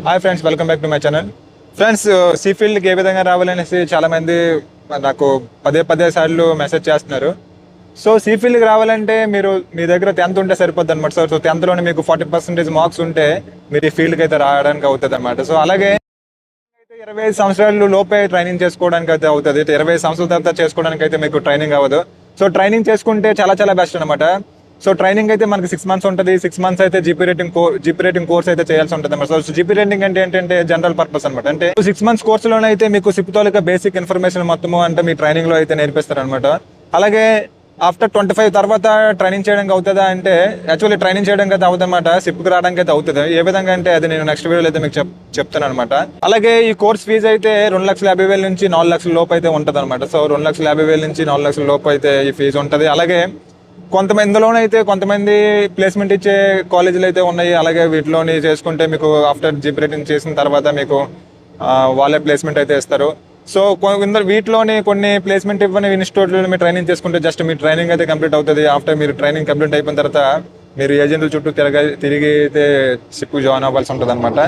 Hi friends, welcome back to my channel. Friends, సీ ఫీల్డ్కి ఏ విధంగా రావాలనేసి చాలామంది నాకు పదే సార్లు మెసేజ్ చేస్తున్నారు. సో సీ ఫీల్డ్కి రావాలంటే మీ దగ్గర 10th ఉంటే సరిపోద్ది అనమాట. సో 10thలోనే మీకు 40% మార్క్స్ ఉంటే మీరు ఈ ఫీల్డ్కి అయితే రావడానికి అవుతుంది అనమాట. సో అలాగే 25 సంవత్సరాలు లోపే ట్రైనింగ్ చేసుకోవడానికి అయితే అవుతుంది. 25 సంవత్సరాల తర్వాత చేసుకోవడానికి అయితే మీకు ట్రైనింగ్ అవ్వదు. సో ట్రైనింగ్ చేసుకుంటే చాలా బెస్ట్ అనమాట. సో ట్రైనింగ్ అయితే మనకి 6 months ఉంటుంది. 6 months అయితే జీపీ రేటింగ్ కోర్స్ అయితే చేయాల్సి ఉంటుంది అనమాట. సో జీపీ రేటింగ్ అంటే ఏంటంటే జనరల్ పర్పస్ అనమాట. అంటే 6 months కోర్సులోనే అయితే మీకు సిప్ తాలూకా బేసిక్ ఇన్ఫర్మేషన్ మొత్తము అంటే మీ ట్రైనింగ్ లో అయితే నేర్పిస్తారు అనమాట. అలాగే ఆఫ్టర్ 25 తర్వాత ట్రైనింగ్ చేయడానికి అవుతుందా అంటే యాక్చువల్లీ ట్రైనింగ్ చేయడానికి అయితే అవుతుంది అనమాట. సిప్కి రావడానికి అయితే అవుతుంది. ఏ విధంగా అంటే అది నేను నెక్స్ట్ వీడియోలో అయితే మీకు చెప్తాను అనమాట. అలాగే ఈ కోర్స్ ఫీజు అయితే 2,50,000 నుంచి 4 లక్షల లోపు అయితే ఉంటుంది అనమాట. సో 2,50,000 నుంచి 4 లక్షల లోపు అయితే ఈ ఫీజు ఉంటుంది. అలాగే కొంతమంది ప్లేస్మెంట్ ఇచ్చే కాలేజీలు అయితే ఉన్నాయి. అలాగే వీటిలోని చేసుకుంటే మీకు ఆఫ్టర్ జీపీ రేటింగ్ చేసిన తర్వాత మీకు వాళ్ళే ప్లేస్మెంట్ అయితే ఇస్తారు. సో వీటిలోని కొన్ని ప్లేస్మెంట్ ఇవ్వని ఇన్స్టిట్యూట్లో మీరు ట్రైనింగ్ చేసుకుంటే జస్ట్ మీ ట్రైనింగ్ అయితే కంప్లీట్ అవుతుంది. ఆఫ్టర్ మీరు ట్రైనింగ్ కంప్లీట్ అయిపోయిన తర్వాత మీరు ఏజెంట్ల చుట్టూ తిరిగి అయితే సిప్కు జాయిన్ అవ్వాల్సి ఉంటుంది అనమాట.